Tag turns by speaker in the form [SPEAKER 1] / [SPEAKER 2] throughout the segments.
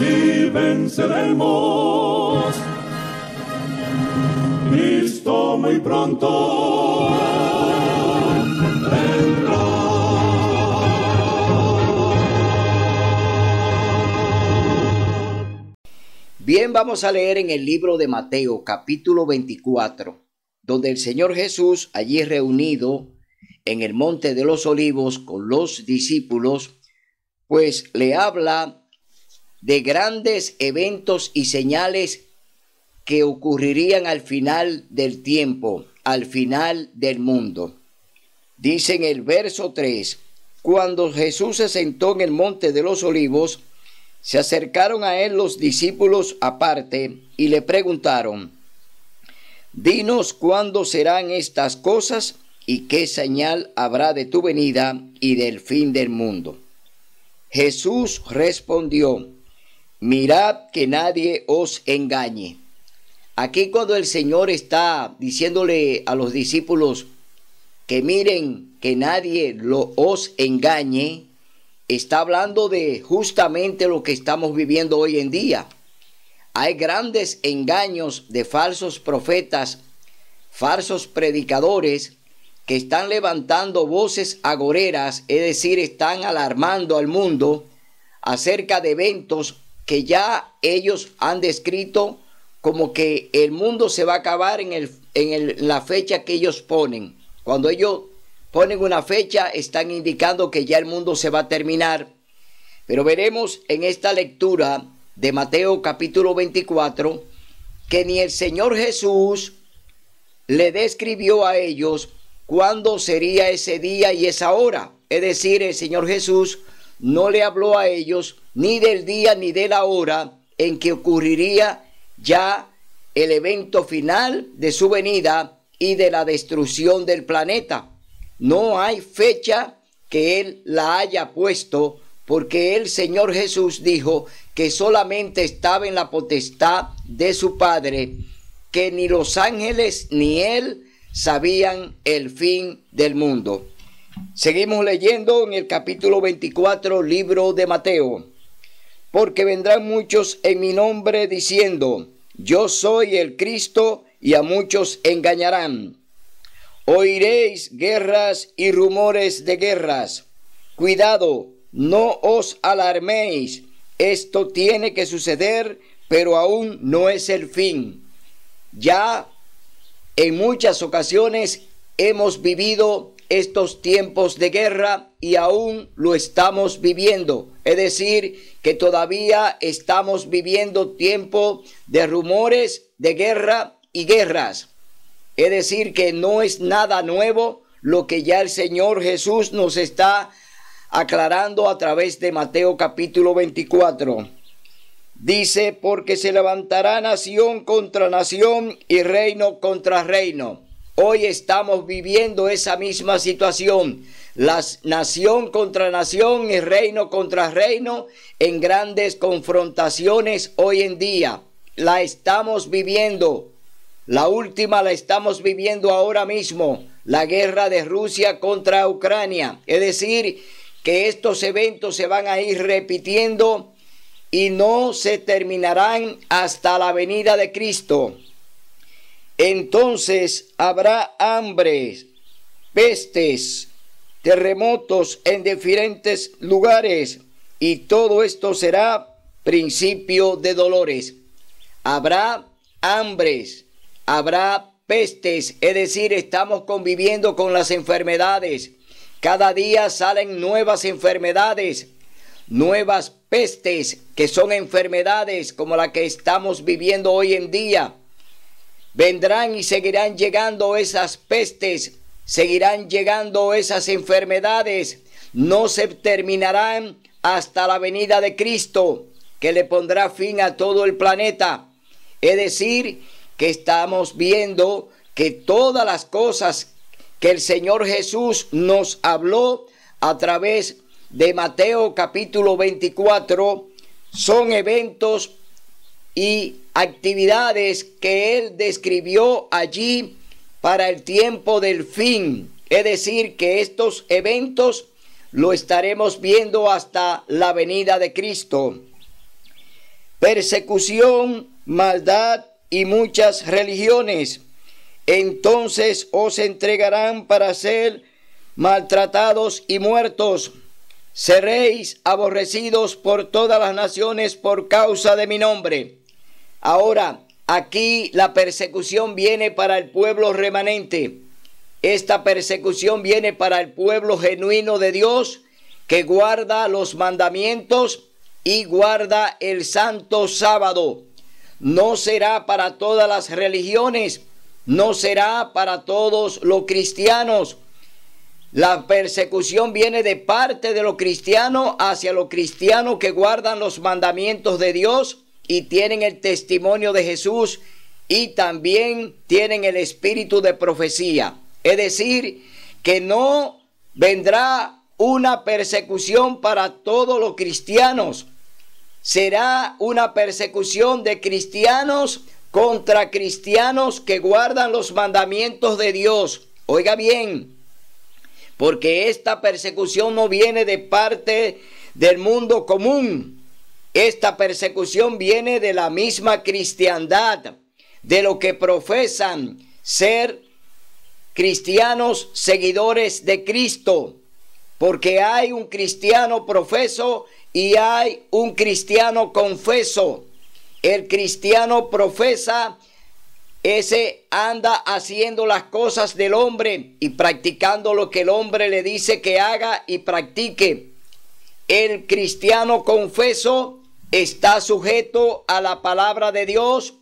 [SPEAKER 1] y venceremos. Cristo muy pronto vendrá.
[SPEAKER 2] Bien, vamos a leer en el libro de Mateo, capítulo 24, donde el Señor Jesús, allí reunido en el Monte de los Olivos con los discípulos, pues le habla de grandes eventos y señales que ocurrirían al final del tiempo, al final del mundo. Dice en el verso 3, cuando Jesús se sentó en el Monte de los Olivos, se acercaron a él los discípulos aparte y le preguntaron: dinos cuándo serán estas cosas y qué señal habrá de tu venida y del fin del mundo. Jesús respondió: mirad que nadie os engañe. Aquí cuando el Señor está diciéndole a los discípulos que miren que nadie os engañe, está hablando de justamente lo que estamos viviendo hoy en día. Hay grandes engaños de falsos profetas, falsos predicadores que están levantando voces agoreras, es decir, están alarmando al mundo acerca de eventos que ya ellos han descrito como que el mundo se va a acabar en la fecha que ellos ponen. Cuando ellos ponen una fecha, están indicando que ya el mundo se va a terminar. Pero veremos en esta lectura de Mateo capítulo 24 que ni el Señor Jesús le describió a ellos cuándo sería ese día y esa hora. Es decir, el Señor Jesús no le habló a ellos ni del día ni de la hora en que ocurriría ya el evento final de su venida y de la destrucción del planeta. No hay fecha que él la haya puesto, porque el Señor Jesús dijo que solamente estaba en la potestad de su Padre, que ni los ángeles ni él sabían el fin del mundo. Seguimos leyendo en el capítulo 24, libro de Mateo. Porque vendrán muchos en mi nombre diciendo: yo soy el Cristo, y a muchos engañarán. Oiréis guerras y rumores de guerras. Cuidado, no os alarméis. Esto tiene que suceder, pero aún no es el fin. Ya en muchas ocasiones hemos vivido estos tiempos de guerra y aún lo estamos viviendo. Es decir, que todavía estamos viviendo tiempo de rumores de guerra y guerras. Es decir, que no es nada nuevo lo que ya el Señor Jesús nos está aclarando a través de Mateo capítulo 24. Dice: porque se levantará nación contra nación y reino contra reino. Hoy estamos viviendo esa misma situación. La nación contra nación y reino contra reino en grandes confrontaciones hoy en día. La estamos viviendo. La última la estamos viviendo ahora mismo, la guerra de Rusia contra Ucrania. Es decir, que estos eventos se van a ir repitiendo y no se terminarán hasta la venida de Cristo. Entonces habrá hambre, pestes, terremotos en diferentes lugares, y todo esto será principio de dolores. Habrá hambres, habrá pestes, es decir, estamos conviviendo con las enfermedades. Cada día salen nuevas enfermedades, nuevas pestes, que son enfermedades como la que estamos viviendo hoy en día. Vendrán y seguirán llegando esas pestes, seguirán llegando esas enfermedades, no se terminarán hasta la venida de Cristo, que le pondrá fin a todo el planeta. Es decir, que estamos viendo que todas las cosas que el Señor Jesús nos habló a través de Mateo capítulo 24 son eventos y actividades que Él describió allí para el tiempo del fin. Es decir, que estos eventos lo estaremos viendo hasta la venida de Cristo. persecución, maldad y muchas religiones. Entonces os entregarán para ser maltratados y muertos. Seréis aborrecidos por todas las naciones por causa de mi nombre. Ahora, aquí la persecución viene para el pueblo remanente. Esta persecución viene para el pueblo genuino de Dios, que guarda los mandamientos y guarda el santo sábado. No será para todas las religiones, no será para todos los cristianos. La persecución viene de parte de los cristianos hacia los cristianos que guardan los mandamientos de Dios y tienen el testimonio de Jesús y también tienen el espíritu de profecía. Es decir, que no vendrá una persecución para todos los cristianos. Será una persecución de cristianos contra cristianos que guardan los mandamientos de Dios. Oiga bien, porque esta persecución no viene de parte del mundo común. Esta persecución viene de la misma cristiandad, de lo que profesan ser cristianos seguidores de Cristo. Porque hay un cristiano profeso y hay un cristiano confeso. El cristiano profesa, ese anda haciendo las cosas del hombre y practicando lo que el hombre le dice que haga y practique. El cristiano confeso está sujeto a la palabra de Dios,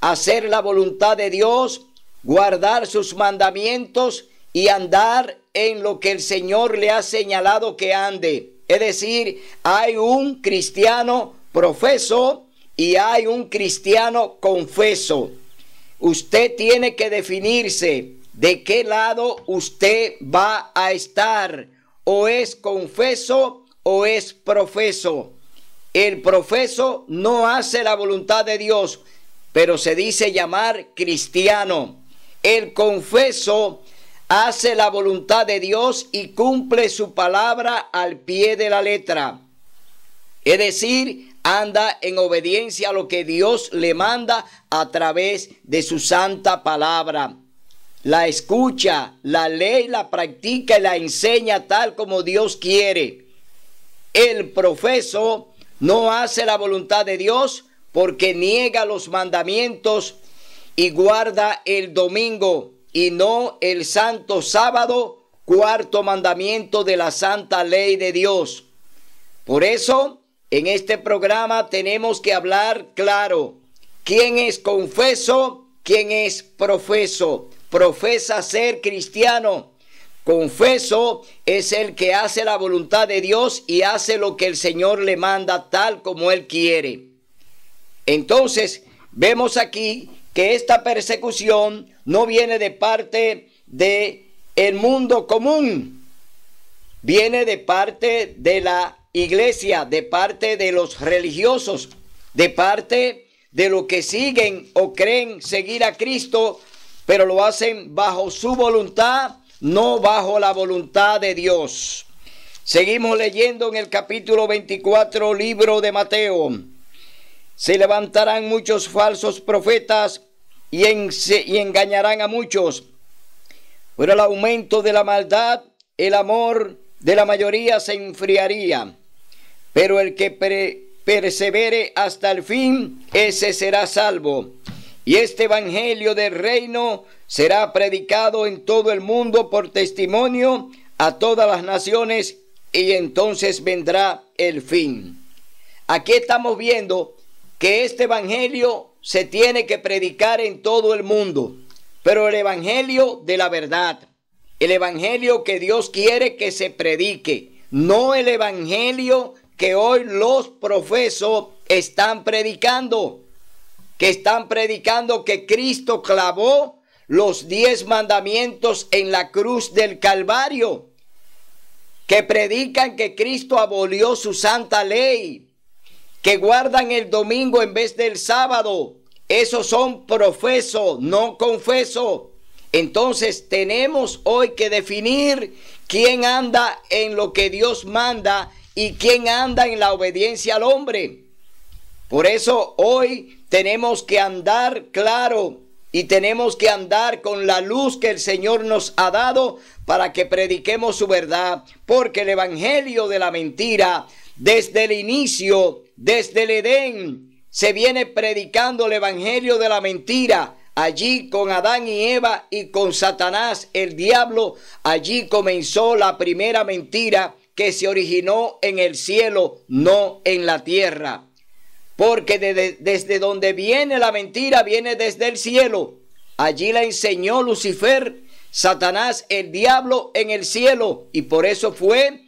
[SPEAKER 2] a hacer la voluntad de Dios, guardar sus mandamientos y andar en lo que el Señor le ha señalado que ande. Es decir, hay un cristiano profeso y hay un cristiano confeso. Usted tiene que definirse de qué lado usted va a estar. O es confeso o es profeso. El profeso no hace la voluntad de Dios, pero se dice llamar cristiano. El confeso hace la voluntad de Dios y cumple su palabra al pie de la letra. Es decir, anda en obediencia a lo que Dios le manda a través de su santa palabra. La escucha, la lee, la practica y la enseña tal como Dios quiere. El profeso no hace la voluntad de Dios porque niega los mandamientos y guarda el domingo y no el santo sábado, cuarto mandamiento de la santa ley de Dios. Por eso, en este programa tenemos que hablar claro. ¿Quién es confeso? ¿Quién es profeso? Profesa ser cristiano. Confeso es el que hace la voluntad de Dios y hace lo que el Señor le manda tal como Él quiere. Entonces, vemos aquí que esta persecución no viene de parte del mundo común. Viene de parte de la iglesia, de parte de los religiosos, de parte de los que siguen o creen seguir a Cristo, pero lo hacen bajo su voluntad, no bajo la voluntad de Dios. Seguimos leyendo en el capítulo 24, libro de Mateo. Se levantarán muchos falsos profetas y engañarán a muchos. Por el aumento de la maldad, el amor de la mayoría se enfriaría. Pero el que persevere hasta el fin, ese será salvo. Y este evangelio del reino será predicado en todo el mundo por testimonio a todas las naciones, y entonces vendrá el fin. Aquí estamos viendo que este evangelio se tiene que predicar en todo el mundo, pero el evangelio de la verdad, el evangelio que Dios quiere que se predique, no el evangelio que hoy los profesos están predicando, que Cristo clavó los 10 mandamientos en la cruz del Calvario, que predican que Cristo abolió su santa ley, que guardan el domingo en vez del sábado. Esos son profesos, no confesos. Entonces tenemos hoy que definir quién anda en lo que Dios manda y quién anda en la obediencia al hombre. Por eso hoy tenemos que andar claro y tenemos que andar con la luz que el Señor nos ha dado para que prediquemos su verdad. Porque el evangelio de la mentira, desde el inicio, desde el Edén, se viene predicando el evangelio de la mentira. Allí con Adán y Eva y con Satanás, el diablo, allí comenzó la primera mentira que se originó en el cielo, no en la tierra. Porque desde donde viene la mentira, viene desde el cielo. Allí la enseñó Lucifer, Satanás, el diablo, en el cielo. Y por eso fue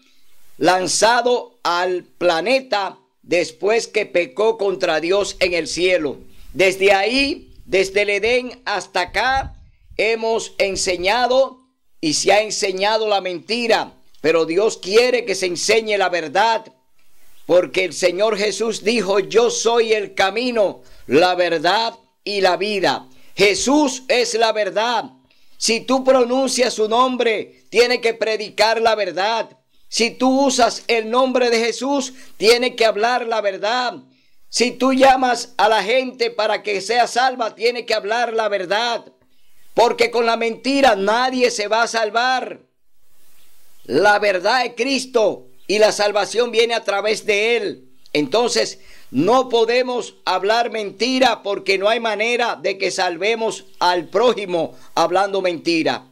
[SPEAKER 2] lanzado al planeta después que pecó contra Dios en el cielo. Desde ahí, desde el Edén hasta acá, hemos enseñado y se ha enseñado la mentira. Pero Dios quiere que se enseñe la verdad. Porque el Señor Jesús dijo: yo soy el camino, la verdad y la vida. Jesús es la verdad. Si tú pronuncias su nombre, tienes que predicar la verdad. Si tú usas el nombre de Jesús, tienes que hablar la verdad. Si tú llamas a la gente para que sea salva, tienes que hablar la verdad. Porque con la mentira nadie se va a salvar. La verdad es Cristo. Y la salvación viene a través de Él. Entonces, no podemos hablar mentira porque no hay manera de que salvemos al prójimo hablando mentira.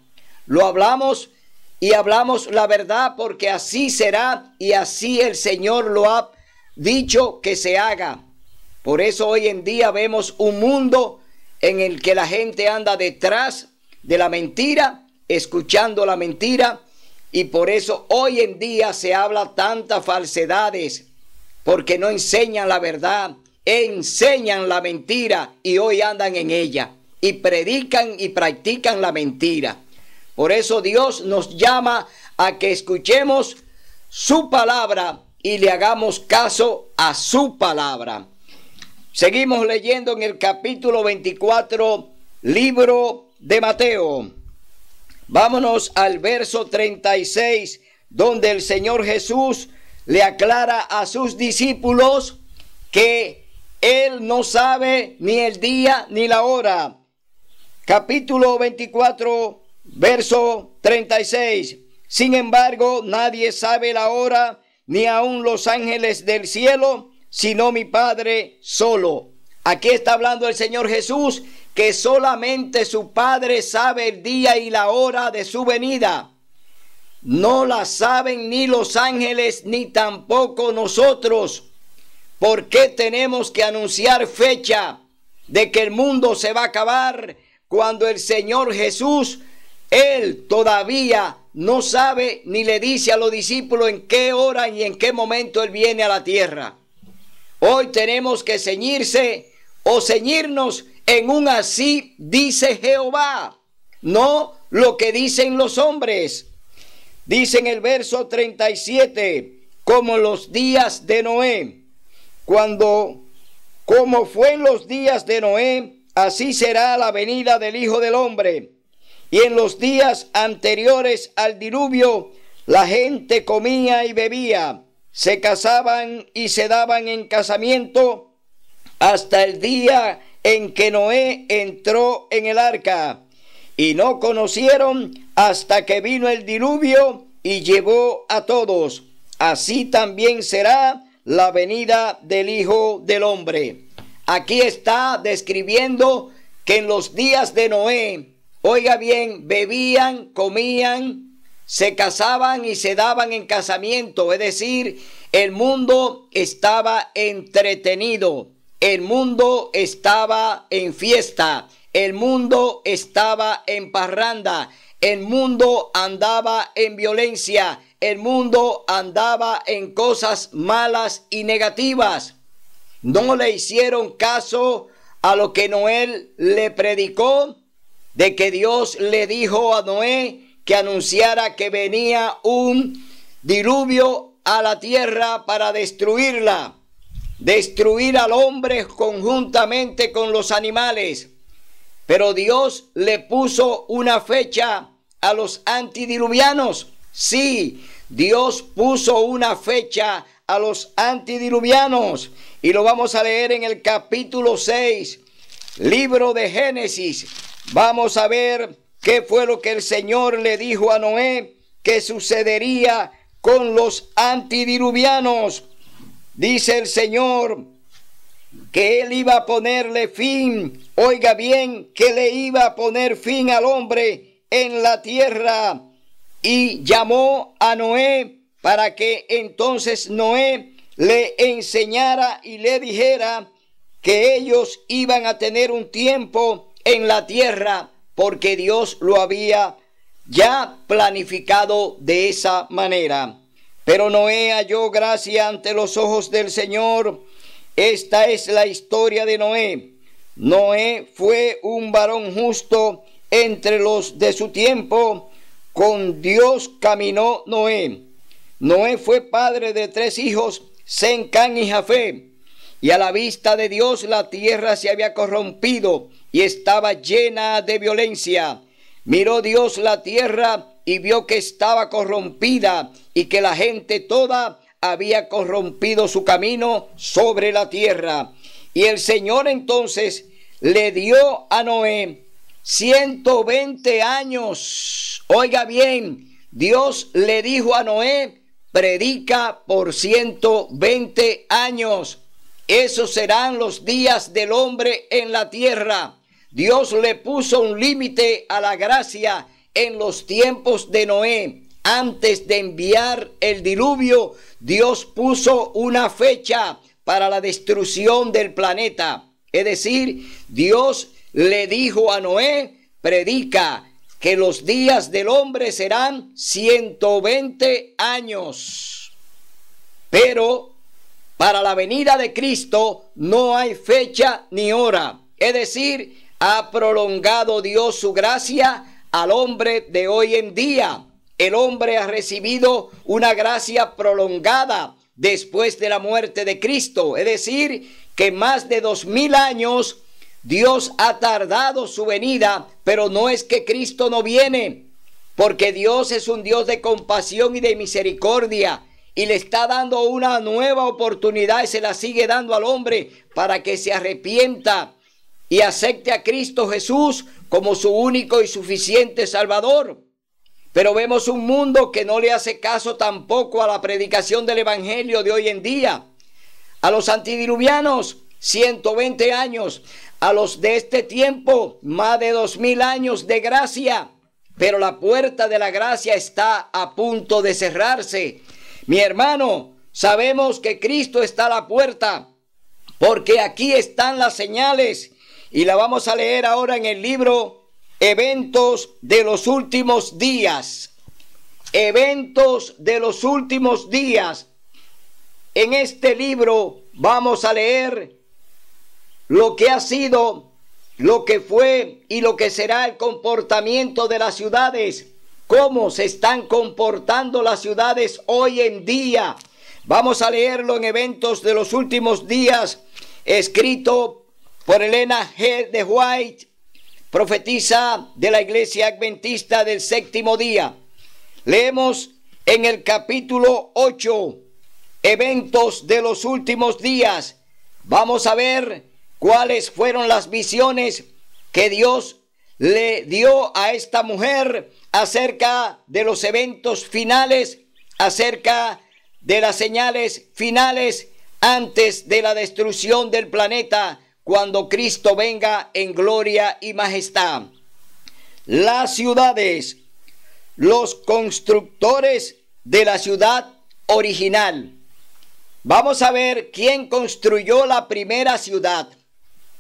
[SPEAKER 2] Lo hablamos y hablamos la verdad porque así será y así el Señor lo ha dicho que se haga. Por eso hoy en día vemos un mundo en el que la gente anda detrás de la mentira, escuchando la mentira. Y por eso hoy en día se habla tantas falsedades, porque no enseñan la verdad, enseñan la mentira y hoy andan en ella y predican y practican la mentira. Por eso Dios nos llama a que escuchemos su palabra y le hagamos caso a su palabra. Seguimos leyendo en el capítulo 24, libro de Mateo. Vámonos al verso 36, donde el Señor Jesús le aclara a sus discípulos que Él no sabe ni el día ni la hora. Capítulo 24, verso 36. Sin embargo, nadie sabe la hora, ni aun los ángeles del cielo, sino mi Padre solo. Aquí está hablando el Señor Jesús, que solamente su Padre sabe el día y la hora de su venida. No la saben ni los ángeles, ni tampoco nosotros. ¿Por qué tenemos que anunciar fecha de que el mundo se va a acabar cuando el Señor Jesús, Él todavía no sabe ni le dice a los discípulos en qué hora y en qué momento Él viene a la tierra? Hoy tenemos que ceñirse o ceñirnos en un así dice Jehová, no lo que dicen los hombres. Dice en el verso 37, como los días de Noé, como fue en los días de Noé, así será la venida del Hijo del Hombre. Y en los días anteriores al diluvio, la gente comía y bebía, se casaban y se daban en casamiento, hasta el día en que Noé entró en el arca, y no conocieron hasta que vino el diluvio y llevó a todos. Así también será la venida del Hijo del Hombre. Aquí está describiendo que en los días de Noé, oiga bien, bebían, comían, se casaban y se daban en casamiento. Es decir, el mundo estaba entretenido. El mundo estaba en fiesta, el mundo estaba en parranda, el mundo andaba en violencia, el mundo andaba en cosas malas y negativas. No le hicieron caso a lo que Noé le predicó, de que Dios le dijo a Noé que anunciara que venía un diluvio a la tierra para destruirla. Destruir al hombre conjuntamente con los animales. Pero Dios le puso una fecha a los antidiluvianos. Sí, Dios puso una fecha a los antidiluvianos. Y lo vamos a leer en el capítulo 6, libro de Génesis. Vamos a ver qué fue lo que el Señor le dijo a Noé que sucedería con los antidiluvianos. Dice el Señor que Él iba a ponerle fin, oiga bien, que le iba a poner fin al hombre en la tierra. Y llamó a Noé para que entonces Noé le enseñara y le dijera que ellos iban a tener un tiempo en la tierra, porque Dios lo había ya planificado de esa manera. Pero Noé halló gracia ante los ojos del Señor. Esta es la historia de Noé. Noé fue un varón justo entre los de su tiempo. Con Dios caminó Noé. Noé fue padre de 3 hijos, Sem, Cam y Jafet. Y a la vista de Dios la tierra se había corrompido y estaba llena de violencia. Miró Dios la tierra y vio que estaba corrompida y que la gente toda había corrompido su camino sobre la tierra. Y el Señor entonces le dio a Noé 120 años. Oiga bien, Dios le dijo a Noé: predica por 120 años. Esos serán los días del hombre en la tierra. Dios le puso un límite a la gracia en los tiempos de Noé. Antes de enviar el diluvio, Dios puso una fecha para la destrucción del planeta. Es decir, Dios le dijo a Noé: predica que los días del hombre serán 120 años. Pero para la venida de Cristo no hay fecha ni hora. Es decir, ha prolongado Dios su gracia al hombre de hoy en día. El hombre ha recibido una gracia prolongada después de la muerte de Cristo. Es decir, que más de 2000 años Dios ha tardado su venida, pero no es que Cristo no viene, porque Dios es un Dios de compasión y de misericordia, y le está dando una nueva oportunidad y se la sigue dando al hombre para que se arrepienta y acepte a Cristo Jesús como su único y suficiente Salvador. Pero vemos un mundo que no le hace caso tampoco a la predicación del evangelio de hoy en día. A los antidiluvianos, 120 años. A los de este tiempo, más de 2000 años de gracia. Pero la puerta de la gracia está a punto de cerrarse. Mi hermano, sabemos que Cristo está a la puerta, porque aquí están las señales. Y la vamos a leer ahora en el libro Eventos de los últimos días. Eventos de los últimos días. En este libro vamos a leer lo que ha sido, lo que fue y lo que será el comportamiento de las ciudades. Cómo se están comportando las ciudades hoy en día. Vamos a leerlo en Eventos de los últimos días, escrito por Elena G. de White, profetisa de la Iglesia Adventista del Séptimo Día. Leemos en el capítulo 8, Eventos de los últimos días. Vamos a ver cuáles fueron las visiones que Dios le dio a esta mujer acerca de los eventos finales, acerca de las señales finales antes de la destrucción del planeta, cuando Cristo venga en gloria y majestad. Las ciudades, los constructores de la ciudad original. Vamos a ver quién construyó la primera ciudad.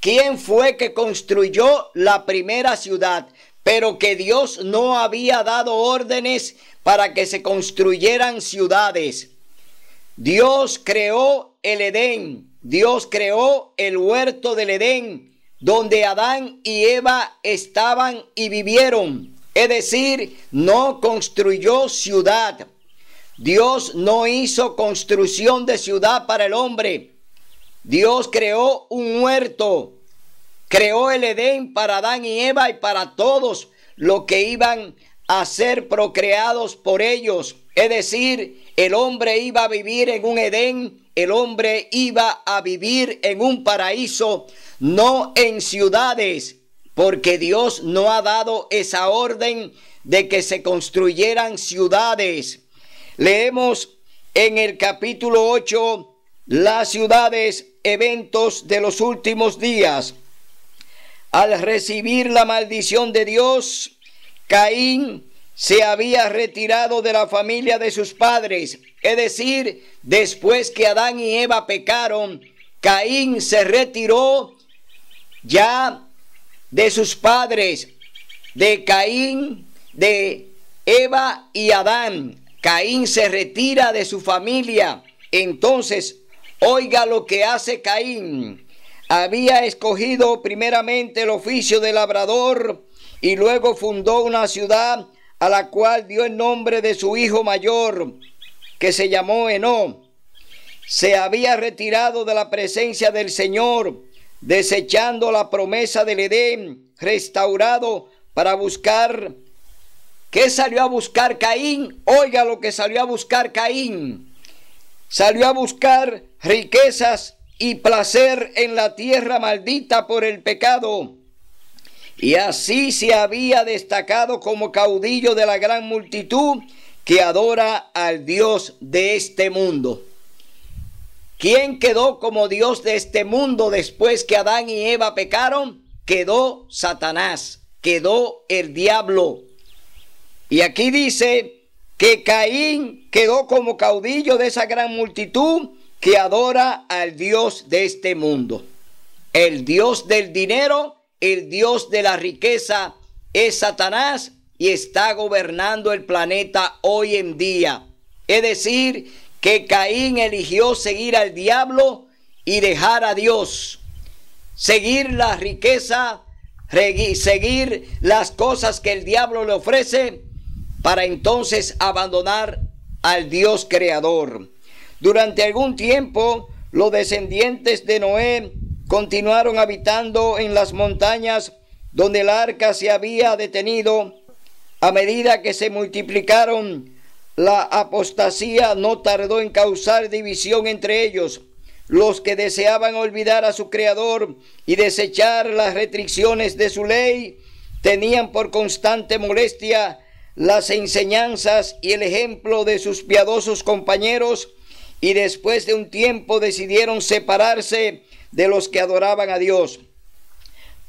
[SPEAKER 2] ¿Quién fue que construyó la primera ciudad? Pero que Dios no había dado órdenes para que se construyeran ciudades. Dios creó el Edén. Dios creó el huerto del Edén, donde Adán y Eva estaban y vivieron. Es decir, no construyó ciudad. Dios no hizo construcción de ciudad para el hombre. Dios creó un huerto, creó el Edén para Adán y Eva y para todos los que iban a ser procreados por ellos. Es decir, el hombre iba a vivir en un Edén, el hombre iba a vivir en un paraíso, no en ciudades, porque Dios no ha dado esa orden de que se construyeran ciudades. Leemos en el capítulo 8 las ciudades, eventos de los últimos días. Al recibir la maldición de Dios, Caín se había retirado de la familia de sus padres. Es decir, después que Adán y Eva pecaron, Caín se retiró ya de sus padres, de Caín, de Eva y Adán. Caín se retira de su familia. Entonces, oiga lo que hace Caín. Había escogido primeramente el oficio de labrador y luego fundó una ciudad a la cual dio el nombre de su hijo mayor, que se llamó Enó. Se había retirado de la presencia del Señor, desechando la promesa del Edén, restaurado para buscar. ¿Qué salió a buscar Caín? Oiga lo que salió a buscar Caín. Salió a buscar riquezas y placer en la tierra maldita por el pecado. Y así se había destacado como caudillo de la gran multitud que adora al Dios de este mundo. ¿Quién quedó como Dios de este mundo después que Adán y Eva pecaron? Quedó Satanás, quedó el diablo. Y aquí dice que Caín quedó como caudillo de esa gran multitud que adora al Dios de este mundo. El Dios del dinero, el Dios de la riqueza es Satanás y está gobernando el planeta hoy en día. Es decir, que Caín eligió seguir al diablo y dejar a Dios. Seguir la riqueza, seguir las cosas que el diablo le ofrece para entonces abandonar al Dios creador. Durante algún tiempo, los descendientes de Noé continuaron habitando en las montañas donde el arca se había detenido. A medida que se multiplicaron, la apostasía no tardó en causar división entre ellos. Los que deseaban olvidar a su Creador y desechar las restricciones de su ley, tenían por constante molestia las enseñanzas y el ejemplo de sus piadosos compañeros, y después de un tiempo decidieron separarse de los que adoraban a Dios.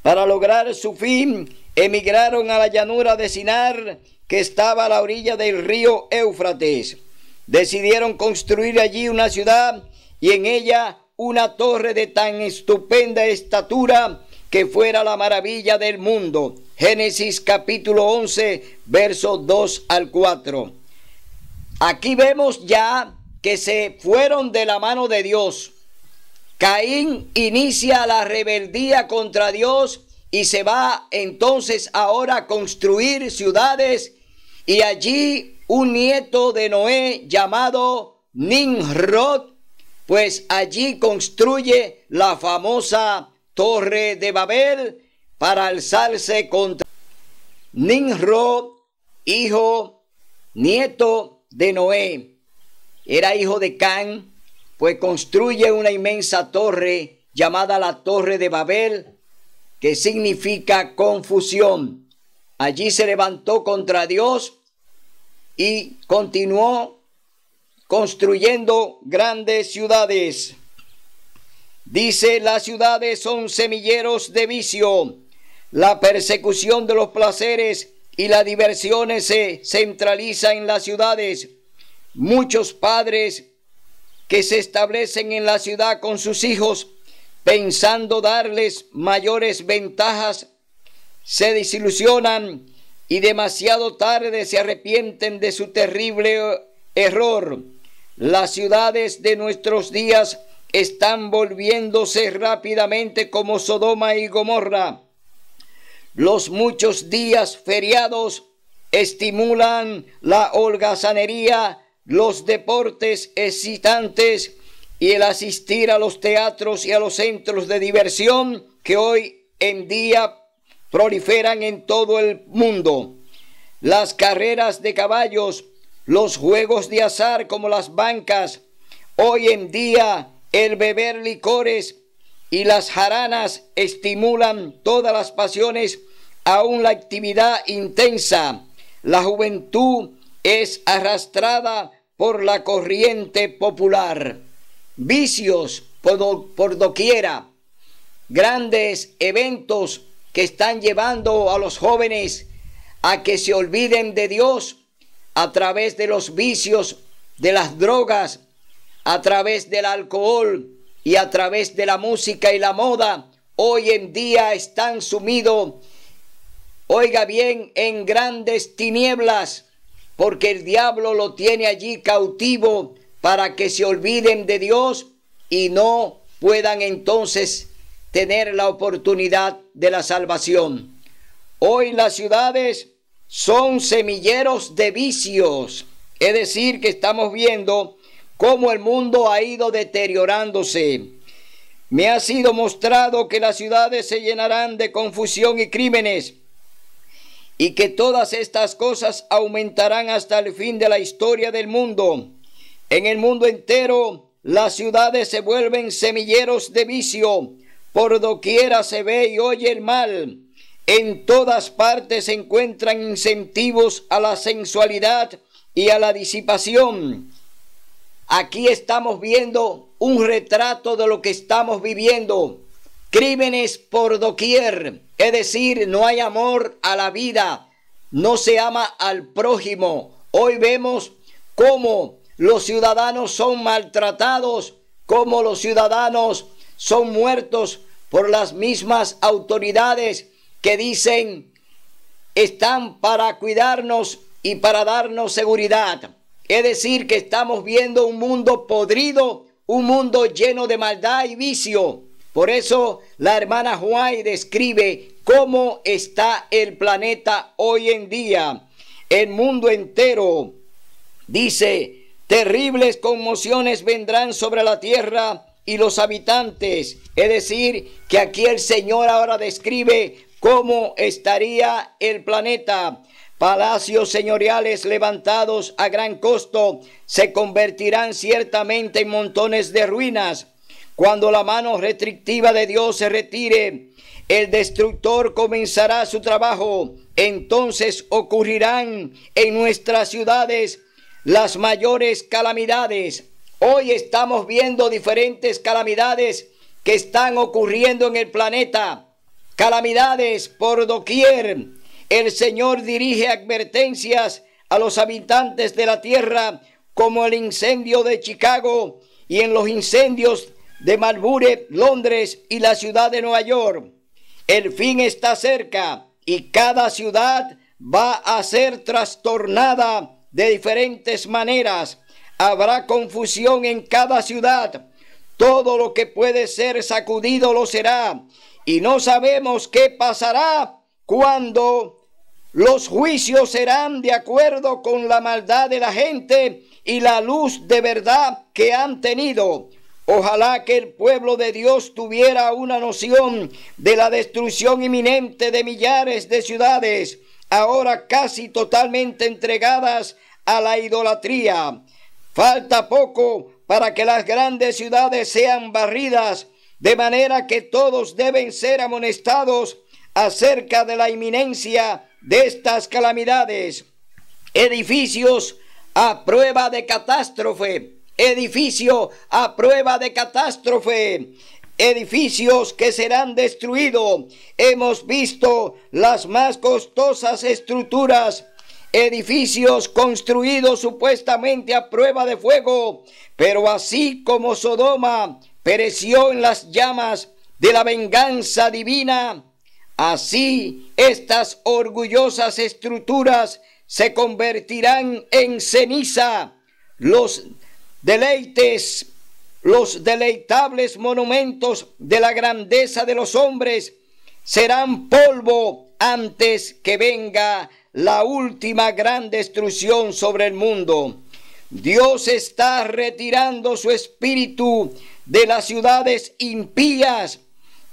[SPEAKER 2] Para lograr su fin, emigraron a la llanura de Sinar, que estaba a la orilla del río Éufrates. Decidieron construir allí una ciudad y en ella una torre de tan estupenda estatura que fuera la maravilla del mundo. Génesis capítulo 11, versos 2 al 4. Aquí vemos ya que se fueron de la mano de Dios. Caín inicia la rebeldía contra Dios y se va entonces ahora a construir ciudades, y allí un nieto de Noé llamado Nimrod, pues allí construye la famosa Torre de Babel para alzarse contra Nimrod, nieto de Noé. Era hijo de Can, pues construye una inmensa torre llamada la Torre de Babel, que significa confusión. Allí se levantó contra Dios y continuó construyendo grandes ciudades. Dice, las ciudades son semilleros de vicio. La persecución de los placeres y las diversiones se centraliza en las ciudades. Muchos padres que se establecen en la ciudad con sus hijos, pensando darles mayores ventajas, se desilusionan y demasiado tarde se arrepienten de su terrible error. Las ciudades de nuestros días están volviéndose rápidamente como Sodoma y Gomorra. Los muchos días feriados estimulan la holgazanería, los deportes excitantes y el asistir a los teatros y a los centros de diversión que hoy en día proliferan en todo el mundo. las carreras de caballos, los juegos de azar como las bancas. Hoy en día el beber licores y las jaranas estimulan todas las pasiones, aún la actividad intensa. La juventud es arrastrada por la corriente popular. Vicios por doquiera, grandes eventos que están llevando a los jóvenes a que se olviden de Dios a través de los vicios, de las drogas, a través del alcohol y a través de la música y la moda. Hoy en día están sumidos, oiga bien, en grandes tinieblas, porque el diablo lo tiene allí cautivo para que se olviden de Dios y no puedan entonces tener la oportunidad de la salvación. Hoy las ciudades son semilleros de vicios, es decir, que estamos viendo cómo el mundo ha ido deteriorándose. Me ha sido mostrado que las ciudades se llenarán de confusión y crímenes, y que todas estas cosas aumentarán hasta el fin de la historia del mundo. En el mundo entero, las ciudades se vuelven semilleros de vicio. Por doquiera se ve y oye el mal. En todas partes se encuentran incentivos a la sensualidad y a la disipación. Aquí estamos viendo un retrato de lo que estamos viviendo. Crímenes por doquier, es decir, no hay amor a la vida, no se ama al prójimo. Hoy vemos cómo los ciudadanos son maltratados, cómo los ciudadanos son muertos por las mismas autoridades que dicen están para cuidarnos y para darnos seguridad. Es decir, que estamos viendo un mundo podrido, un mundo lleno de maldad y vicio. Por eso la hermana White describe cómo está el planeta hoy en día. El mundo entero, dice, terribles conmociones vendrán sobre la tierra y los habitantes. Es decir, que aquí el Señor ahora describe cómo estaría el planeta. Palacios señoriales levantados a gran costo se convertirán ciertamente en montones de ruinas. Cuando la mano restrictiva de Dios se retire, el destructor comenzará su trabajo. Entonces ocurrirán en nuestras ciudades las mayores calamidades. Hoy estamos viendo diferentes calamidades que están ocurriendo en el planeta. Calamidades por doquier. El Señor dirige advertencias a los habitantes de la tierra, como el incendio de Chicago y en los incendios de Marlborough, Londres y la ciudad de Nueva York. El fin está cerca y cada ciudad va a ser trastornada de diferentes maneras. Habrá confusión en cada ciudad. Todo lo que puede ser sacudido lo será. Y no sabemos qué pasará cuando los juicios serán de acuerdo con la maldad de la gente y la luz de verdad que han tenido. Ojalá que el pueblo de Dios tuviera una noción de la destrucción inminente de millares de ciudades, ahora casi totalmente entregadas a la idolatría. Falta poco para que las grandes ciudades sean barridas, de manera que todos deben ser amonestados acerca de la inminencia de estas calamidades. Edificios a prueba de catástrofe. Edificio a prueba de catástrofe. Edificios que serán destruidos. Hemos visto las más costosas estructuras. Edificios construidos supuestamente a prueba de fuego, pero así como Sodoma pereció en las llamas de la venganza divina, así estas orgullosas estructuras se convertirán en ceniza. Los deleitables monumentos de la grandeza de los hombres serán polvo antes que venga la última gran destrucción sobre el mundo. Dios está retirando su espíritu de las ciudades impías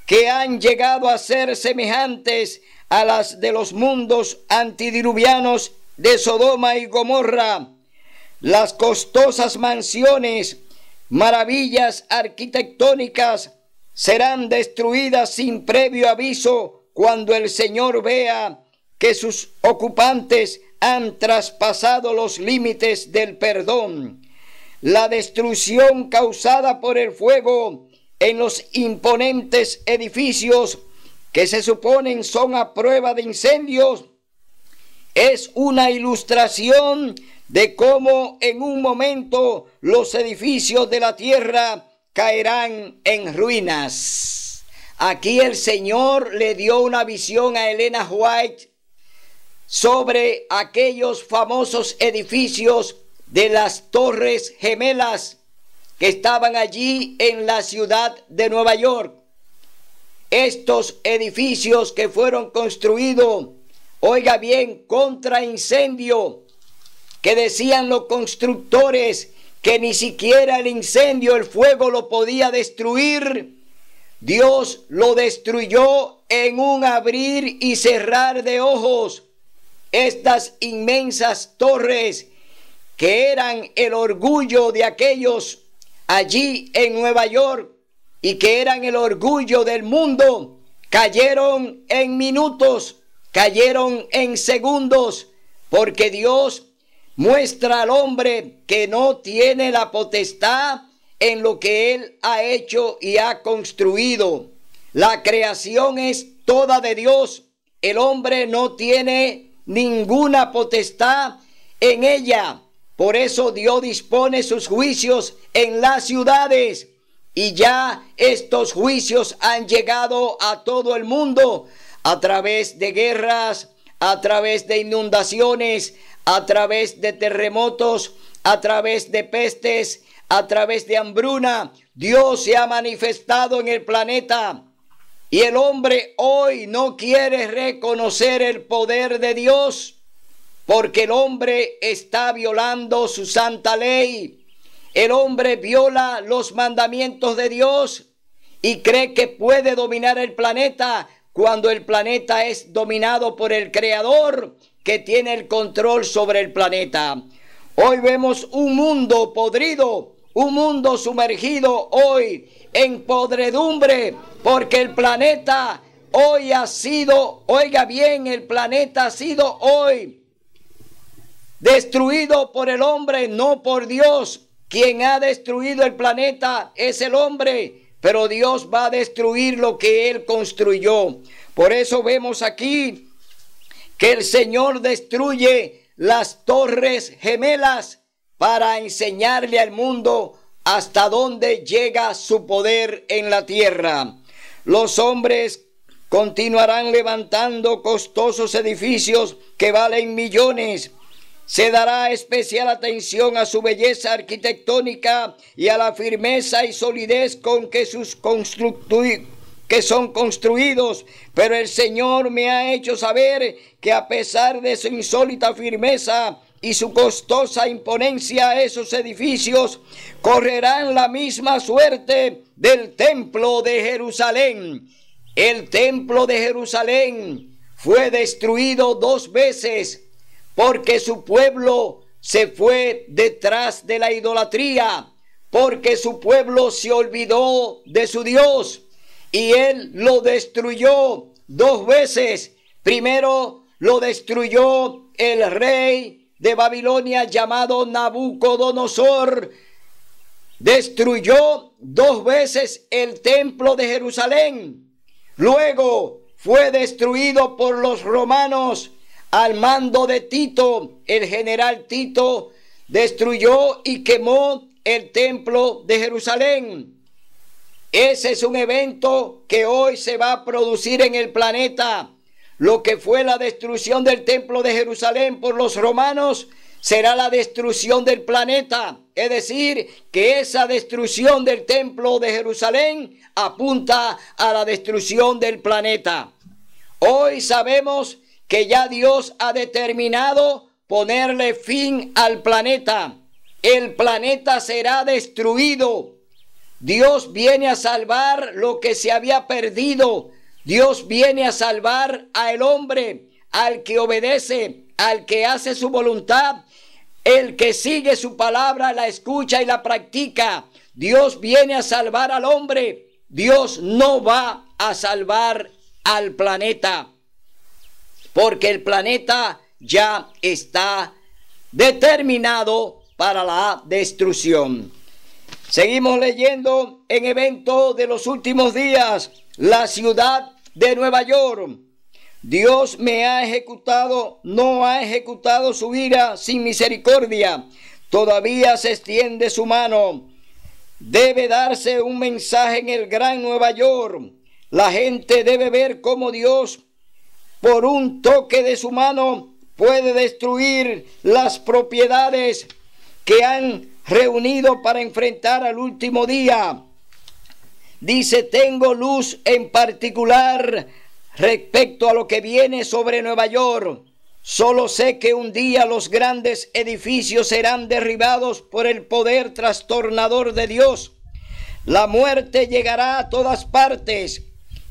[SPEAKER 2] que han llegado a ser semejantes a las de los mundos antidiluvianos de Sodoma y Gomorra. Las costosas mansiones, maravillas arquitectónicas, serán destruidas sin previo aviso cuando el Señor vea que sus ocupantes han traspasado los límites del perdón. La destrucción causada por el fuego en los imponentes edificios que se suponen son a prueba de incendios es una ilustración de cómo en un momento los edificios de la tierra caerán en ruinas. Aquí el Señor le dio una visión a Elena White sobre aquellos famosos edificios de las Torres Gemelas que estaban allí en la ciudad de Nueva York. Estos edificios que fueron construidos, oiga bien, contra incendio, que decían los constructores que ni siquiera el incendio, el fuego lo podía destruir. Dios lo destruyó en un abrir y cerrar de ojos. Estas inmensas torres que eran el orgullo de aquellos allí en Nueva York y que eran el orgullo del mundo, cayeron en minutos, cayeron en segundos, porque Dios muestra al hombre que no tiene la potestad en lo que Él ha hecho y ha construido. La creación es toda de Dios. El hombre no tiene ninguna potestad en ella. Por eso Dios dispone sus juicios en las ciudades. Y ya estos juicios han llegado a todo el mundo a través de guerras, a través de inundaciones, a través de terremotos, a través de pestes, a través de hambruna. Dios se ha manifestado en el planeta y el hombre hoy no quiere reconocer el poder de Dios porque el hombre está violando su santa ley. El hombre viola los mandamientos de Dios y cree que puede dominar el planeta cuando el planeta es dominado por el Creador, que tiene el control sobre el planeta. Hoy vemos un mundo podrido, un mundo sumergido hoy en podredumbre, porque el planeta hoy ha sido, oiga bien, el planeta ha sido hoy destruido por el hombre, no por Dios. Quien ha destruido el planeta es el hombre, pero Dios va a destruir lo que Él construyó. Por eso vemos aquí que el Señor destruye las torres gemelas para enseñarle al mundo hasta dónde llega su poder en la tierra. Los hombres continuarán levantando costosos edificios que valen millones. Se dará especial atención a su belleza arquitectónica y a la firmeza y solidez con que son construidos, pero el Señor me ha hecho saber que a pesar de su insólita firmeza y su costosa imponencia, esos edificios correrán la misma suerte del templo de Jerusalén. El templo de Jerusalén fue destruido 2 veces porque su pueblo se fue detrás de la idolatría, porque su pueblo se olvidó de su Dios y Él lo destruyó 2 veces. Primero lo destruyó el rey de Babilonia llamado Nabucodonosor. Destruyó 2 veces el templo de Jerusalén. Luego fue destruido por los romanos al mando de Tito. El general Tito destruyó y quemó el templo de Jerusalén. Ese es un evento que hoy se va a producir en el planeta. Lo que fue la destrucción del templo de Jerusalén por los romanos será la destrucción del planeta. Es decir, que esa destrucción del templo de Jerusalén apunta a la destrucción del planeta. Hoy sabemos que ya Dios ha determinado ponerle fin al planeta. El planeta será destruido. Dios viene a salvar lo que se había perdido Dios viene a salvar al hombre, al que obedece, al que hace su voluntad, el que sigue su palabra, la escucha y la practica. Dios viene a salvar al hombre. Dios no va a salvar al planeta, porque el planeta ya está determinado para la destrucción. Seguimos leyendo en Evento de los Últimos Días, la ciudad de Nueva York. Dios no ha ejecutado su ira sin misericordia. Todavía se extiende su mano. Debe darse un mensaje en el gran Nueva York. La gente debe ver cómo Dios, por un toque de su mano, puede destruir las propiedades que han reunido para enfrentar al último día. Dice, tengo luz en particular respecto a lo que viene sobre Nueva York. Solo sé que un día los grandes edificios serán derribados por el poder trastornador de Dios. La muerte llegará a todas partes.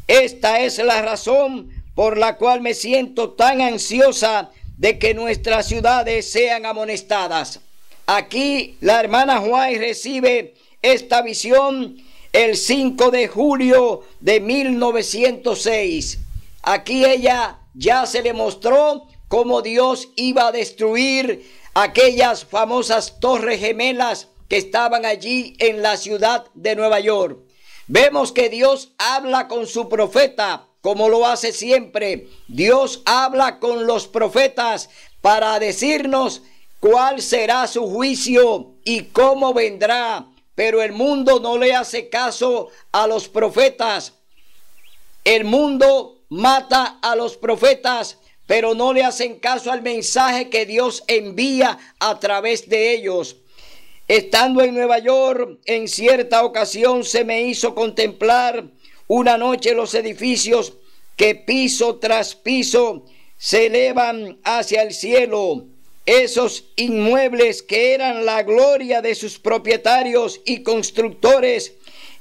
[SPEAKER 2] Esta es la razón por la cual me siento tan ansiosa de que nuestras ciudades sean amonestadas. Aquí la hermana White recibe esta visión el 5 de julio de 1906. Aquí ella ya se le mostró cómo Dios iba a destruir aquellas famosas torres gemelas que estaban allí en la ciudad de Nueva York. Vemos que Dios habla con su profeta, como lo hace siempre. Dios habla con los profetas para decirnos cuál será su juicio y cómo vendrá. Pero el mundo no le hace caso a los profetas. El mundo mata a los profetas, pero no le hacen caso al mensaje que Dios envía a través de ellos. Estando en Nueva York, en cierta ocasión se me hizo contemplar una noche los edificios que piso tras piso se elevan hacia el cielo. Esos inmuebles que eran la gloria de sus propietarios y constructores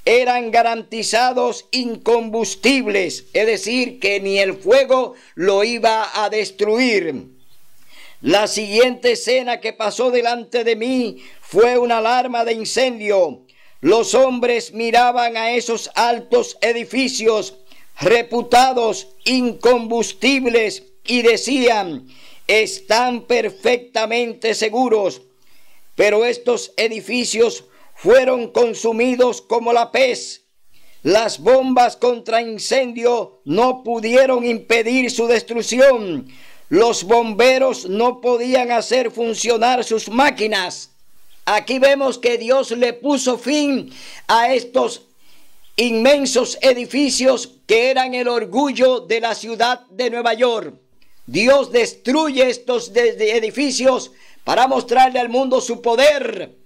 [SPEAKER 2] eran garantizados incombustibles, es decir, que ni el fuego lo iba a destruir. La siguiente escena que pasó delante de mí fue una alarma de incendio. Los hombres miraban a esos altos edificios reputados incombustibles y decían, están perfectamente seguros, pero estos edificios fueron consumidos como la pez. Las bombas contra incendio no pudieron impedir su destrucción. Los bomberos no podían hacer funcionar sus máquinas. Aquí vemos que Dios le puso fin a estos inmensos edificios que eran el orgullo de la ciudad de Nueva York. Dios destruye estos edificios para mostrarle al mundo su poder.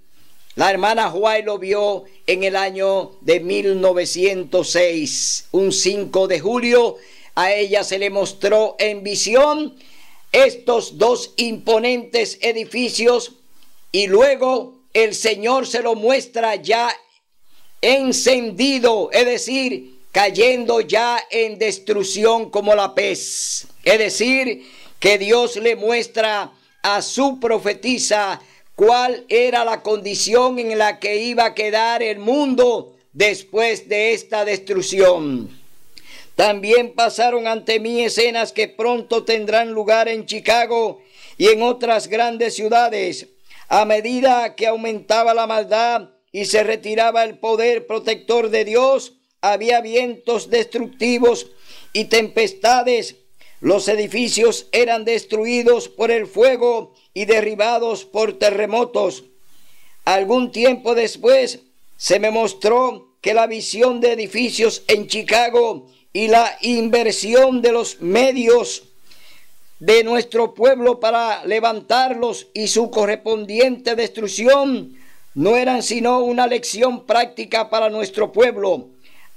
[SPEAKER 2] La hermana White lo vio en el año de 1906, un 5 de julio. A ella se le mostró en visión estos dos imponentes edificios y luego el Señor se lo muestra ya encendido, es decir, cayendo ya en destrucción como la pez. Es decir, que Dios le muestra a su profetisa cuál era la condición en la que iba a quedar el mundo después de esta destrucción. También pasaron ante mí escenas que pronto tendrán lugar en Chicago y en otras grandes ciudades. A medida que aumentaba la maldad y se retiraba el poder protector de Dios, había vientos destructivos y tempestades. Los edificios eran destruidos por el fuego y derribados por terremotos. Algún tiempo después se me mostró que la visión de edificios en Chicago y la inversión de los medios de nuestro pueblo para levantarlos y su correspondiente destrucción no eran sino una lección práctica para nuestro pueblo,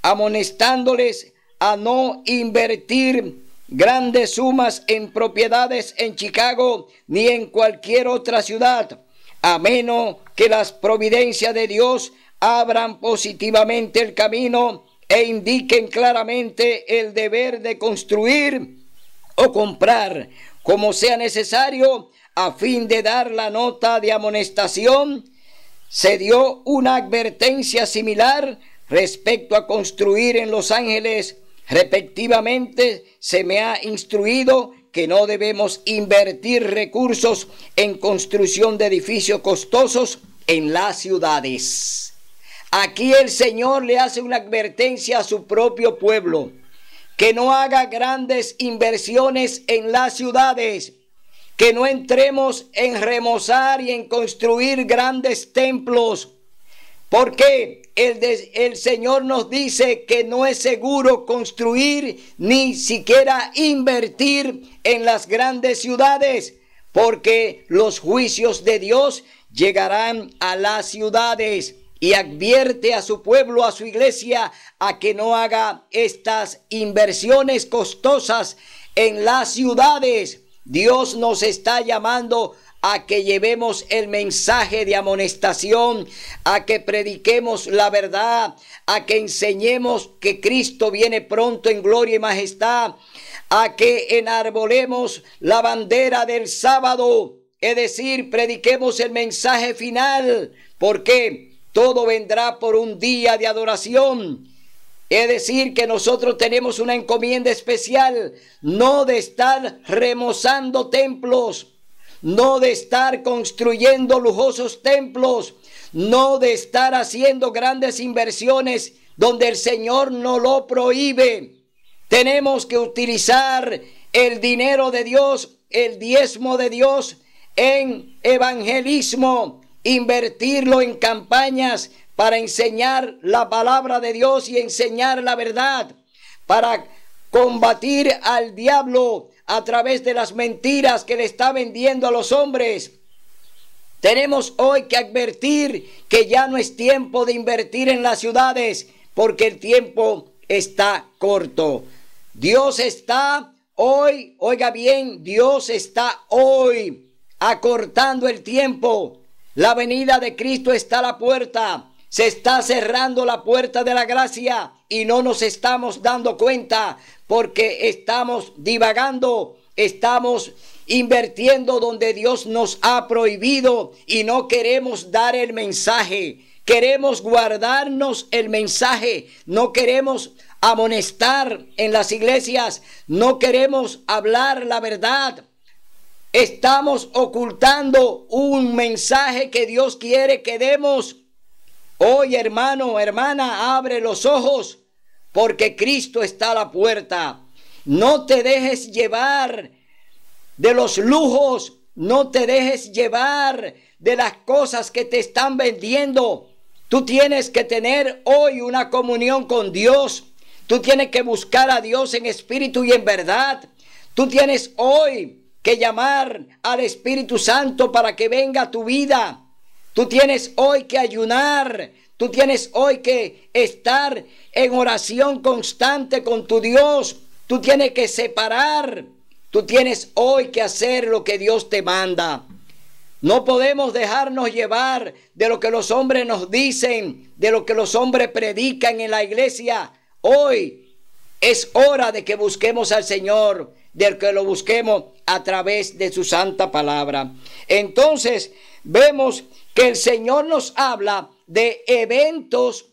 [SPEAKER 2] amonestándoles a no invertir grandes sumas en propiedades en Chicago ni en cualquier otra ciudad, a menos que las providencias de Dios abran positivamente el camino e indiquen claramente el deber de construir o comprar, como sea necesario, a fin de dar la nota de amonestación. Se dio una advertencia similar respecto a construir en Los Ángeles. Respectivamente, se me ha instruido que no debemos invertir recursos en construcción de edificios costosos en las ciudades. Aquí el Señor le hace una advertencia a su propio pueblo, que no haga grandes inversiones en las ciudades, que no entremos en remozar y en construir grandes templos, porque el Señor nos dice que no es seguro construir ni siquiera invertir en las grandes ciudades, porque los juicios de Dios llegarán a las ciudades. Y advierte a su pueblo, a su iglesia, a que no haga estas inversiones costosas en las ciudades. Dios nos está llamando a que llevemos el mensaje de amonestación, a que prediquemos la verdad, a que enseñemos que Cristo viene pronto en gloria y majestad, a que enarbolemos la bandera del sábado, es decir, prediquemos el mensaje final, porque todo vendrá por un día de adoración. Es decir, que nosotros tenemos una encomienda especial, no de estar remozando templos, no de estar construyendo lujosos templos, no de estar haciendo grandes inversiones donde el Señor no lo prohíbe. Tenemos que utilizar el dinero de Dios, el diezmo de Dios, en evangelismo, invertirlo en campañas para enseñar la palabra de Dios y enseñar la verdad, para combatir al diablo a través de las mentiras que le está vendiendo a los hombres. Tenemos hoy que advertir que ya no es tiempo de invertir en las ciudades, porque el tiempo está corto. Dios está hoy, oiga bien, Dios está hoy acortando el tiempo. La venida de Cristo está a la puerta. Se está cerrando la puerta de la gracia y no nos estamos dando cuenta porque estamos divagando, estamos invirtiendo donde Dios nos ha prohibido y no queremos dar el mensaje. Queremos guardarnos el mensaje, no queremos amonestar en las iglesias, no queremos hablar la verdad. Estamos ocultando un mensaje que Dios quiere que demos. Hoy, hermano, hermana, abre los ojos porque Cristo está a la puerta. No te dejes llevar de los lujos, no te dejes llevar de las cosas que te están vendiendo. Tú tienes que tener hoy una comunión con Dios. Tú tienes que buscar a Dios en espíritu y en verdad. Tú tienes hoy que llamar al Espíritu Santo para que venga a tu vida. Tú tienes hoy que ayunar. Tú tienes hoy que estar en oración constante con tu Dios. Tú tienes que separar. Tú tienes hoy que hacer lo que Dios te manda. No podemos dejarnos llevar de lo que los hombres nos dicen, de lo que los hombres predican en la iglesia. Hoy es hora de que busquemos al Señor, de que lo busquemos a través de su santa palabra. Entonces vemos que el Señor nos habla de eventos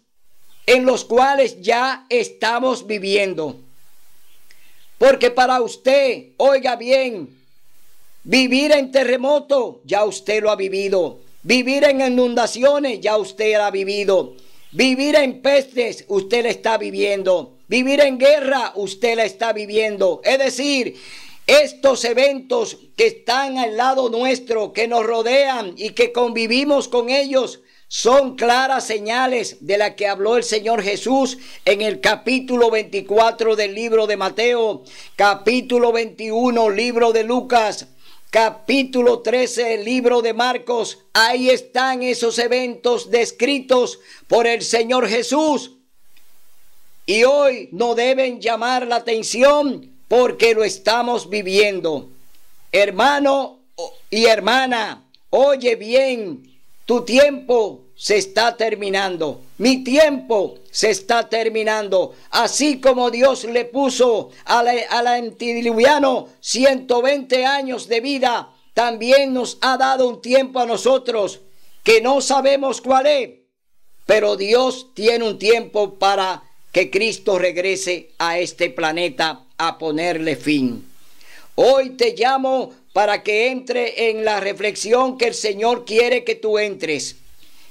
[SPEAKER 2] en los cuales ya estamos viviendo. Porque para usted, oiga bien, vivir en terremoto, ya usted lo ha vivido. Vivir en inundaciones, ya usted lo ha vivido. Vivir en pestes, usted la está viviendo. Vivir en guerra, usted la está viviendo. Es decir, estos eventos que están al lado nuestro, que nos rodean y que convivimos con ellos, son claras señales de la que habló el Señor Jesús en el capítulo 24 del libro de Mateo, capítulo 21, libro de Lucas, capítulo 13, libro de Marcos. Ahí están esos eventos descritos por el Señor Jesús. Y hoy no deben llamar la atención porque lo estamos viviendo. Hermano y hermana, oye bien, tu tiempo se está terminando. Mi tiempo se está terminando. Así como Dios le puso al antediluviano 120 años de vida, también nos ha dado un tiempo a nosotros que no sabemos cuál es. Pero Dios tiene un tiempo para que Cristo regrese a este planeta a ponerle fin. Hoy te llamo para que entre en la reflexión que el Señor quiere que tú entres.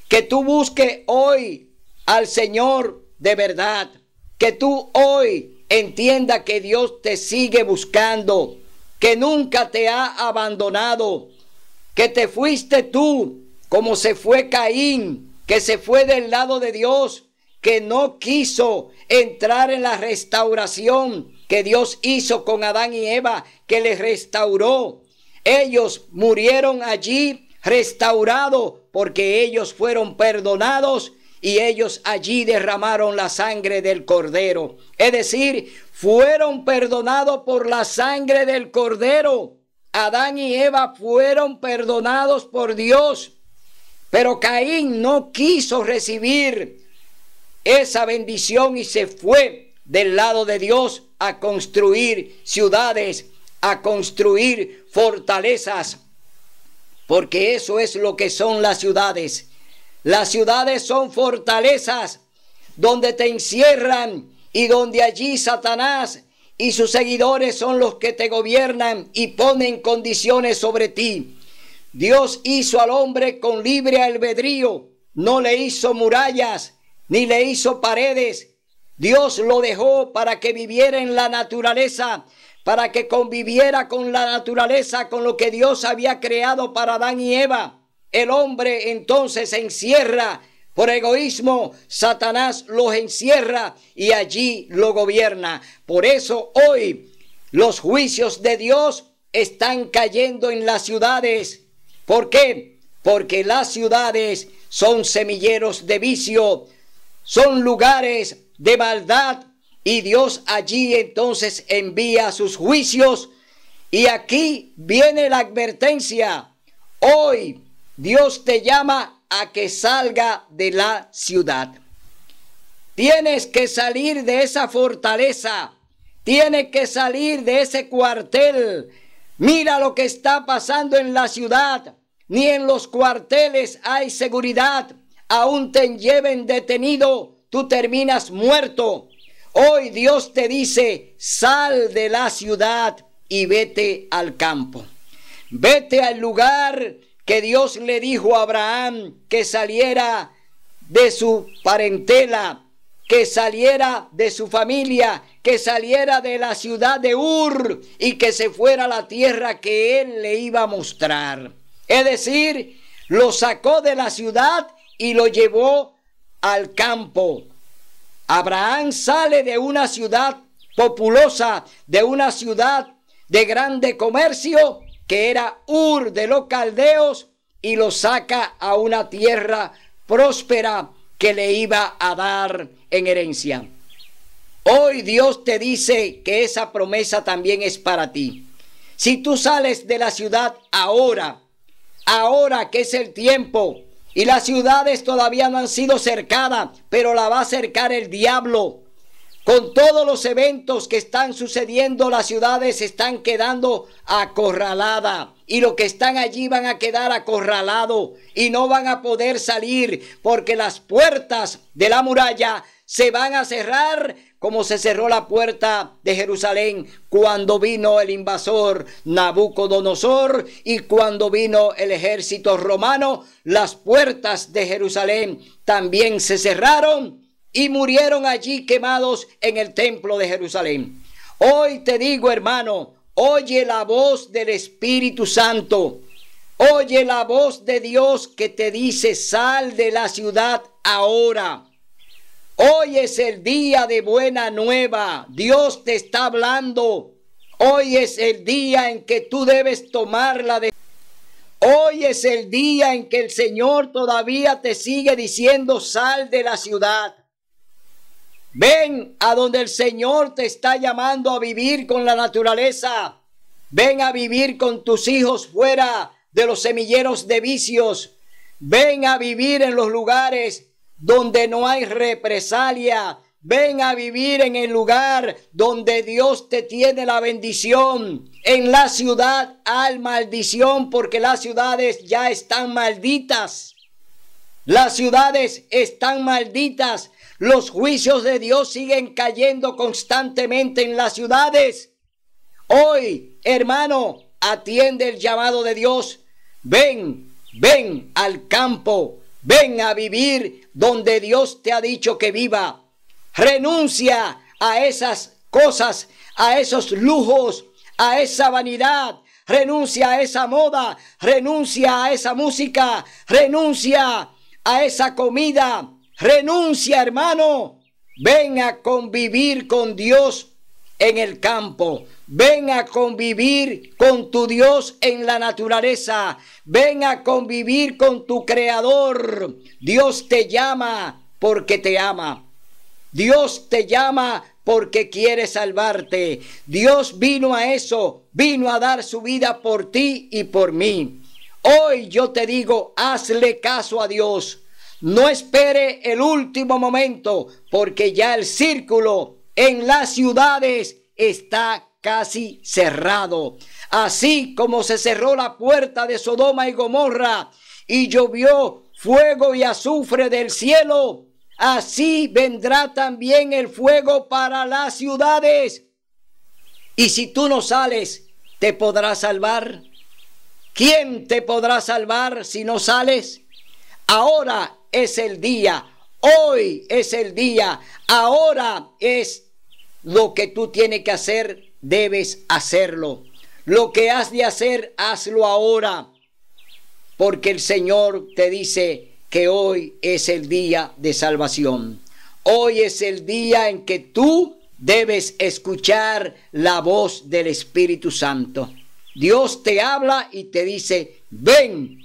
[SPEAKER 2] Que tú busques hoy al Señor de verdad. Que tú hoy entiendas que Dios te sigue buscando. Que nunca te ha abandonado. Que te fuiste tú como se fue Caín, que se fue del lado de Dios, que no quiso entrar en la restauración que Dios hizo con Adán y Eva, que les restauró. Ellos murieron allí restaurados porque ellos fueron perdonados y ellos allí derramaron la sangre del Cordero. Es decir, fueron perdonados por la sangre del Cordero. Adán y Eva fueron perdonados por Dios. Pero Caín no quiso recibir esa bendición y se fue del lado de Dios a construir ciudades, a construir fortalezas, porque eso es lo que son las ciudades. Las ciudades son fortalezas donde te encierran y donde allí Satanás y sus seguidores son los que te gobiernan y ponen condiciones sobre ti. Dios hizo al hombre con libre albedrío, no le hizo murallas, ni le hizo paredes. Dios lo dejó para que viviera en la naturaleza, para que conviviera con la naturaleza, con lo que Dios había creado para Adán y Eva. El hombre entonces se encierra por egoísmo, Satanás los encierra y allí lo gobierna. Por eso hoy los juicios de Dios están cayendo en las ciudades. ¿Por qué? Porque las ciudades son semilleros de vicio, son lugares de maldad y Dios allí entonces envía sus juicios. Y aquí viene la advertencia. Hoy Dios te llama a que salga de la ciudad. Tienes que salir de esa fortaleza. Tienes que salir de ese cuartel. Mira lo que está pasando en la ciudad. Ni en los cuarteles hay seguridad. Aún te lleven detenido, tú terminas muerto. Hoy Dios te dice, sal de la ciudad y vete al campo. Vete al lugar que Dios le dijo a Abraham que saliera de su parentela, que saliera de su familia, que saliera de la ciudad de Ur y que se fuera a la tierra que él le iba a mostrar. Es decir, lo sacó de la ciudad y lo llevó al campo. Abraham sale de una ciudad populosa, de una ciudad de grande comercio, que era Ur de los caldeos, y lo saca a una tierra próspera que le iba a dar en herencia. Hoy Dios te dice que esa promesa también es para ti. Si tú sales de la ciudad ahora que es el tiempo, y las ciudades todavía no han sido cercadas, pero la va a cercar el diablo. Con todos los eventos que están sucediendo, las ciudades están quedando acorraladas. Y los que están allí van a quedar acorralados y no van a poder salir, porque las puertas de la muralla se van a cerrar como se cerró la puerta de Jerusalén cuando vino el invasor Nabucodonosor y cuando vino el ejército romano. Las puertas de Jerusalén también se cerraron y murieron allí quemados en el templo de Jerusalén. Hoy te digo, hermano, oye la voz del Espíritu Santo. Oye la voz de Dios que te dice, sal de la ciudad ahora. Hoy es el día de buena nueva. Dios te está hablando. Hoy es el día en que tú debes tomar la decisión. Hoy es el día en que el Señor todavía te sigue diciendo, sal de la ciudad. Ven a donde el Señor te está llamando a vivir con la naturaleza. Ven a vivir con tus hijos fuera de los semilleros de vicios. Ven a vivir en los lugares donde no hay represalia. Ven a vivir en el lugar donde Dios te tiene la bendición. En la ciudad hay maldición porque las ciudades ya están malditas. Las ciudades están malditas. Los juicios de Dios siguen cayendo constantemente en las ciudades. Hoy, hermano, atiende el llamado de Dios. Ven al campo. Ven a vivir donde Dios te ha dicho que viva. Renuncia a esas cosas, a esos lujos, a esa vanidad. Renuncia a esa moda. Renuncia a esa música. Renuncia a esa comida. Renuncia, hermano. Ven a convivir con Dios en el campo. Ven a convivir con tu Dios en la naturaleza. Ven a convivir con tu Creador. Dios te llama porque te ama. Dios te llama porque quiere salvarte. Dios vino a eso. Vino a dar su vida por ti y por mí. Hoy yo te digo, hazle caso a Dios. No espere el último momento, porque ya el círculo en las ciudades está casi cerrado. Así como se cerró la puerta de Sodoma y Gomorra y llovió fuego y azufre del cielo, así vendrá también el fuego para las ciudades. Y si tú no sales, ¿te podrás salvar? ¿Quién te podrá salvar si no sales? Ahora es el día, hoy es el día, ahora es lo que tú tienes que hacer, debes hacerlo. Lo que has de hacer, hazlo ahora, porque el Señor te dice que hoy es el día de salvación. Hoy es el día en que tú debes escuchar la voz del Espíritu Santo. Dios te habla y te dice, ven,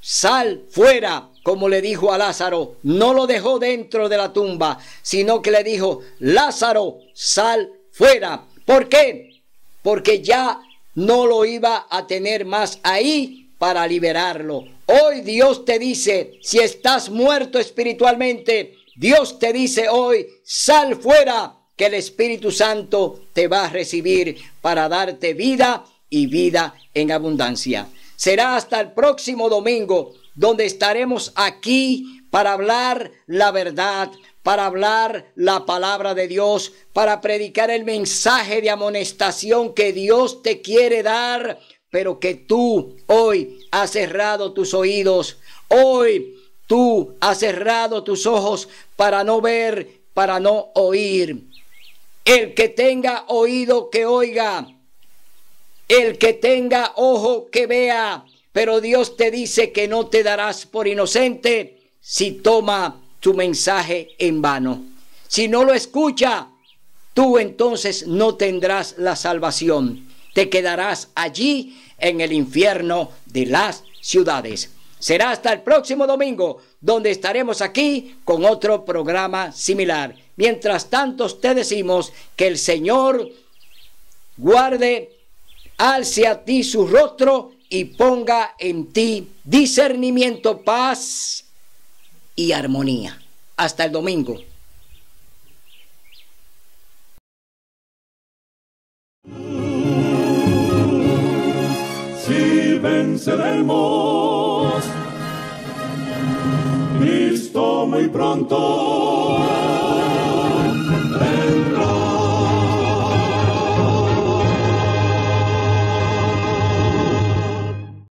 [SPEAKER 2] sal fuera, como le dijo a Lázaro. No lo dejó dentro de la tumba, sino que le dijo, Lázaro, sal fuera. ¿Por qué? Porque ya no lo iba a tener más ahí para liberarlo. Hoy Dios te dice, si estás muerto espiritualmente, Dios te dice hoy, sal fuera, que el Espíritu Santo te va a recibir para darte vida y vida en abundancia. Será hasta el próximo domingo, donde estaremos aquí para hablar la verdad, para hablar la palabra de Dios, para predicar el mensaje de amonestación que Dios te quiere dar, pero que tú hoy has cerrado tus oídos. Hoy tú has cerrado tus ojos para no ver, para no oír. El que tenga oído, que oiga. El que tenga ojo, que vea. Pero Dios te dice que no te darás por inocente si toma tu mensaje en vano. Si no lo escucha, tú entonces no tendrás la salvación. Te quedarás allí en el infierno de las ciudades. Será hasta el próximo domingo, donde estaremos aquí con otro programa similar. Mientras tanto, te decimos que el Señor guarde, alce a ti su rostro y ponga en ti discernimiento, paz y armonía. Hasta el domingo.
[SPEAKER 1] Si venceremos, Cristo muy pronto